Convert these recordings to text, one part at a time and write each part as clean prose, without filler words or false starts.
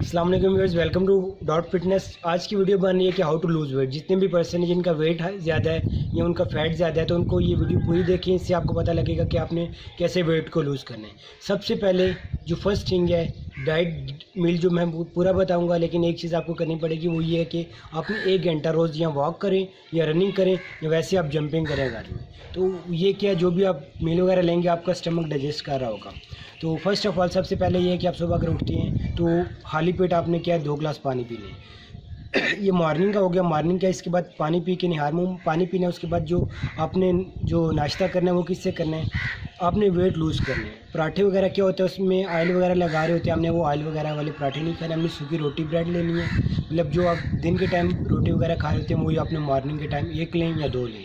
अस्सलाम वालेकुम viewers, welcome to dot fitness. आज की वीडियो बन रही है कि हाउ टू लूज़ वेट। जितने भी पर्सन है जिनका वेट ज़्यादा है या उनका फैट ज़्यादा है तो उनको ये वीडियो पूरी देखिए, इससे आपको पता लगेगा कि आपने कैसे वेट को लूज़ करना है। सबसे पहले जो फर्स्ट थिंग है डाइट मील जो मैं पूरा बताऊंगा, लेकिन एक चीज़ आपको करनी पड़ेगी, वो ये है कि आपने 1 घंटा रोज़ या वॉक करें या रनिंग करें या वैसे आप जंपिंग करें घर में। तो ये क्या, जो भी आप मील वगैरह लेंगे आपका स्टमक डाइजेस्ट कर रहा होगा। तो फर्स्ट ऑफ ऑल सबसे पहले ये है कि आप सुबह अगर उठते हैं तो खाली पेट आपने क्या 2 गिलास पानी पी लें। ये मॉर्निंग का हो गया। मॉर्निंग का इसके बाद पानी पी के निहार मुँह पानी पीना है। उसके बाद जो आपने जो नाश्ता करना है वो किससे करना है, आपने वेट लूज़ करना है। पराठे वगैरह क्या होता है उसमें ऑयल वगैरह लगा रहे होते हैं, हमने वो ऑयल वगैरह वाले पराठे नहीं खाने, हमने सूखी रोटी ब्रेड लेनी है। मतलब जो आप दिन के टाइम रोटी वगैरह खा रहे होते हैं वही आपने मॉर्निंग के टाइम 1 लें या 2 लें।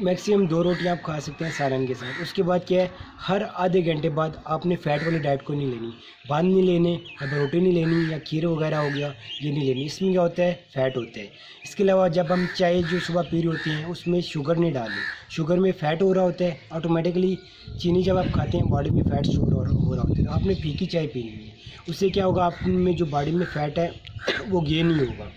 मैक्सिमम 2 रोटियां आप खा सकते हैं सालन के साथ। उसके बाद क्या है, हर आधे घंटे बाद आपने फ़ैट वाली डाइट को नहीं लेनी, बांद नहीं लेने, या रोटी नहीं लेनी या खीर वगैरह हो गया ये नहीं लेनी। इसमें क्या होता है, फ़ैट होता है। इसके अलावा जब हम चाय जो सुबह पी रही होती हैं उसमें शुगर नहीं डालें। शुगर में फ़ैट हो रहा होता है ऑटोमेटिकली। चीनी जब आप खाते हैं बॉडी में फ़ैट स्टोर हो रहा होता है। तो आपने फीकी चाय पीनी है, उससे क्या होगा, आप में जो बॉडी में फ़ैट है वो गेन नहीं होगा।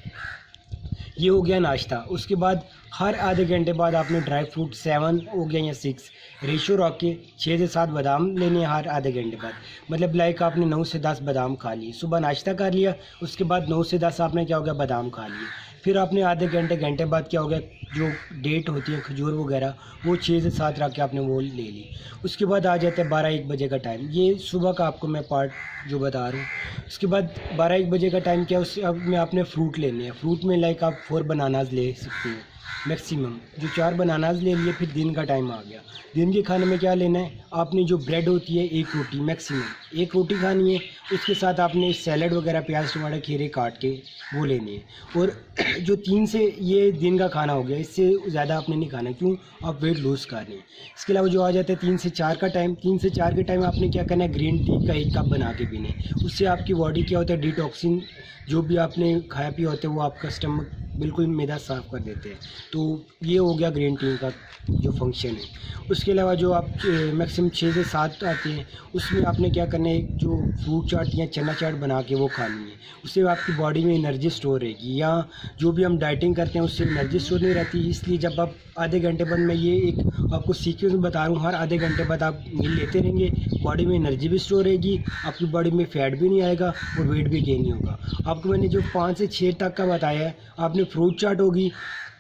ये हो गया नाश्ता। उसके बाद हर आधे घंटे बाद आपने ड्राई फ्रूट 7 हो गया या 6 रेशियो रख के 6 से 7 बादाम लेने हैं हर आधे घंटे बाद। मतलब लाइक आपने 9 से 10 बादाम खा लिए, सुबह नाश्ता कर लिया, उसके बाद 9 से 10 आपने क्या हो गया बादाम खा लिए। फिर आपने आधे घंटे बाद क्या हो गया, जो डेट होती है खजूर वगैरह वो 6 से 7 रख के आपने वो ले ली। उसके बाद आ जाता है 12-1 बजे का टाइम। ये सुबह का आपको मैं पार्ट जो बता रहा हूँ। उसके बाद 12-1 बजे का टाइम क्या, उससे अब में आपने फ्रूट लेने हैं। फ्रूट में लाइक आप 4 बनानाज ले सकते हैं मैक्सिमम, जो 4 बनानाज ले लिए। फिर दिन का टाइम आ गया। दिन के खाने में क्या लेना है, आपने जो ब्रेड होती है 1 रोटी मैक्सिमम 1 रोटी खानी है। उसके साथ आपने सैलड वगैरह प्याज टमाटर खीरे काट के वो लेने हैं। और जो 3 से ये दिन का खाना हो गया, इससे ज़्यादा आपने नहीं खाना, क्यों, आप वेट लूज़ कर रहे हैं। इसके अलावा जो आ जाता है 3 से 4 का टाइम, 3 से 4 के टाइम आपने क्या करना है, ग्रीन टी का 1 कप बना के पीने। उससे आपकी बॉडी क्या होता है, डिटॉक्सिन जो भी आपने खाया पिया होता है वो आपका स्टमक बिल्कुल मैदा साफ़ कर देते हैं। तो ये हो गया ग्रीन टी का जो फंक्शन है। उसके अलावा जो आप मैक्सिमम 6 से 7 आते हैं उसमें आपने क्या करना है, जो फ्रूट चाट या चना चाट बना के वो खानी है। उससे आपकी बॉडी में एनर्जी स्टोर रहेगी। या जो भी हम डाइटिंग करते हैं उससे एनर्जी स्टोर नहीं रहती। इसलिए जब आप आधे घंटे बाद, मैं ये एक आपको सीक्वेंस बता रहा हूँ, हर आधे घंटे बाद आप मील लेते रहेंगे, बॉडी में एनर्जी भी स्टोर रहेगी, आपकी बॉडी में फ़ैट भी नहीं आएगा और वेट भी गेन नहीं होगा। आपको मैंने जो 5 से 6 तक का बताया है, आपने फ्रूट चाट होगी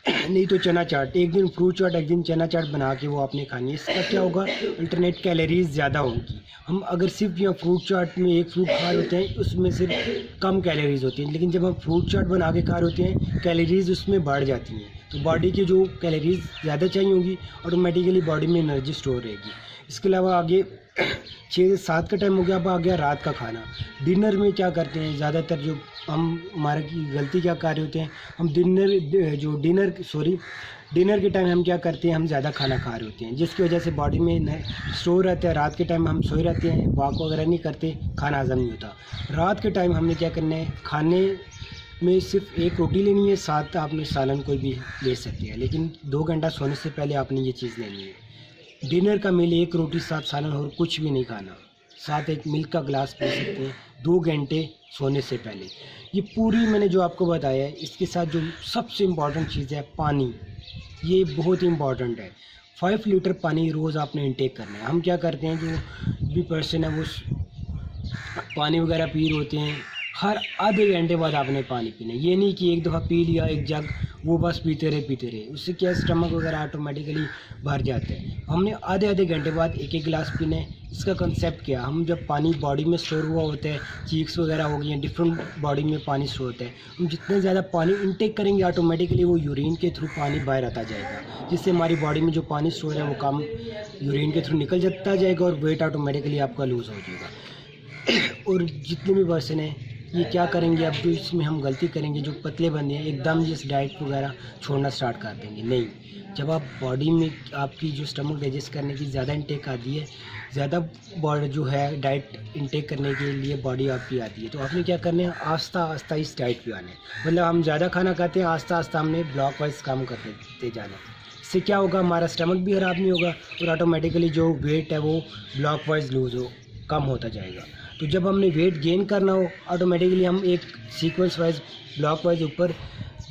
नहीं तो चना चाट, एक दिन फ्रूट चाट एक दिन चना चाट बना के वो आपने खानी है। इसका क्या होगा, अल्टरनेट कैलोरीज ज़्यादा होगी। हम अगर सिर्फ या फ्रूट चाट में 1 फ्रूट खा रहे होते हैं उसमें सिर्फ कम कैलोरीज होती हैं, लेकिन जब हम फ्रूट चाट बना के खा रहे होते हैं कैलोरीज उसमें बढ़ जाती हैं। तो बॉडी की जो कैलोरीज ज़्यादा चाहिए होंगी, ऑटोमेटिकली बॉडी में एनर्जी स्टोर रहेगी। इसके अलावा आगे 6 से 7 का टाइम हो गया। अब आ गया रात का खाना। डिनर में क्या करते हैं, ज़्यादातर जो हम हमारे की गलती क्या कर रहे होते हैं, हम डिनर के टाइम हम क्या करते हैं, हम ज़्यादा खाना खा रहे होते हैं, जिसकी वजह से बॉडी में स्टोर रहता है। रात के टाइम हम सोए रहते हैं, वॉक वगैरह नहीं करते, खाना हजम नहीं होता। रात के टाइम हमने क्या करना है, खाने में सिर्फ 1 रोटी लेनी है, साथ आपने सालन कोई भी ले सकते हैं, लेकिन 2 घंटा सोने से पहले आपने ये चीज़ लेनी है। डिनर का मील 1 रोटी साथ सालन और कुछ भी नहीं खाना, साथ एक मिल्क का गिलास पी सकते हैं 2 घंटे सोने से पहले। ये पूरी मैंने जो आपको बताया है, इसके साथ जो सबसे इम्पॉर्टेंट चीज़ है पानी, ये बहुत ही इम्पॉर्टेंट है। 5 लीटर पानी रोज़ आपने इंटेक करना है। हम क्या करते हैं, जो भी पर्सन है वो पानी वगैरह पी रहे होते हैं, हर आधे घंटे बाद आपने पानी पीना है। ये नहीं कि एक दफ़ा पी लिया 1 जग वो बस पीते रहे। उससे क्या स्टमक वगैरह ऑटोमेटिकली भर जाते हैं। हमने आधे घंटे बाद 1 गिलास पीना है। इसका कंसेप्ट क्या, हम जब पानी बॉडी में स्टोर हुआ होता है, चीक्स वगैरह हो गई हैं, डिफरेंट बॉडी में पानी स्टोर होता है, हम जितने ज़्यादा पानी इंटेक करेंगे ऑटोमेटिकली वो यूरिन के थ्रू पानी बाहर आता जाएगा, जिससे हमारी बॉडी में जो पानी स्टोर है वो कम यूरिन के थ्रू निकल जाता जाएगा और वेट ऑटोमेटिकली आपका लूज़ हो जाएगा। और जितने भी पर्सन हैं ये क्या करेंगे, अब जो इसमें हम गलती करेंगे, जो पतले बंदे हैं एकदम जिस डाइट वगैरह छोड़ना स्टार्ट कर देंगे। नहीं, जब आप बॉडी में आपकी जो स्टमक डाइजेस्ट करने की ज़्यादा इंटेक आती है, ज़्यादा बॉडी जो है डाइट इंटेक करने के लिए बॉडी आपकी आती है, तो आपने क्या करना है, आस्ता आस्ता इस डाइट पे आना है। मतलब हम ज़्यादा खाना खाते हैं, आस्ता आस्ता हमने ब्लॉक वाइज काम करते जाना है। इससे क्या होगा, हमारा स्टमक भी ख़राब नहीं होगा और ऑटोमेटिकली जो वेट है वो ब्लॉक वाइज लूज़ कम होता जाएगा। तो जब हमने वेट गेन करना हो ऑटोमेटिकली हम एक सीक्वेंस वाइज ब्लॉक वाइज ऊपर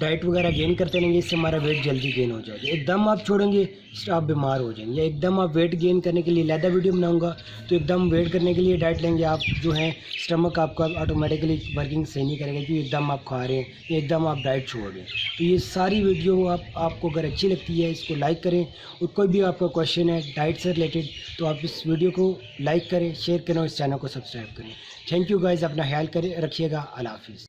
डाइट वगैरह गेन करते रहेंगे, इससे हमारा वेट जल्दी गेन हो जाएगा। एकदम आप छोड़ेंगे तो आप बीमार हो जाएंगे। एकदम आप वेट गेन करने के लिए अलग वीडियो बनाऊंगा, तो एकदम वेट करने के लिए डाइट लेंगे आप जो है स्टमक आपका ऑटोमेटिकली वर्किंग सही नहीं करेगा क्योंकि एकदम आप खा रहे हैं या एकदम आप डाइट छोड़ रहे हैं। तो ये सारी वीडियो आपको अगर अच्छी लगती है इसको लाइक करें, और कोई भी आपका क्वेश्चन है डाइट से रिलेटेड तो आप इस वीडियो को लाइक करें, शेयर करें और इस चैनल को सब्सक्राइब करें। थैंक यू गाइज़, अपना ख्याल करें रखिएगा। अल्लाह हाफिज़।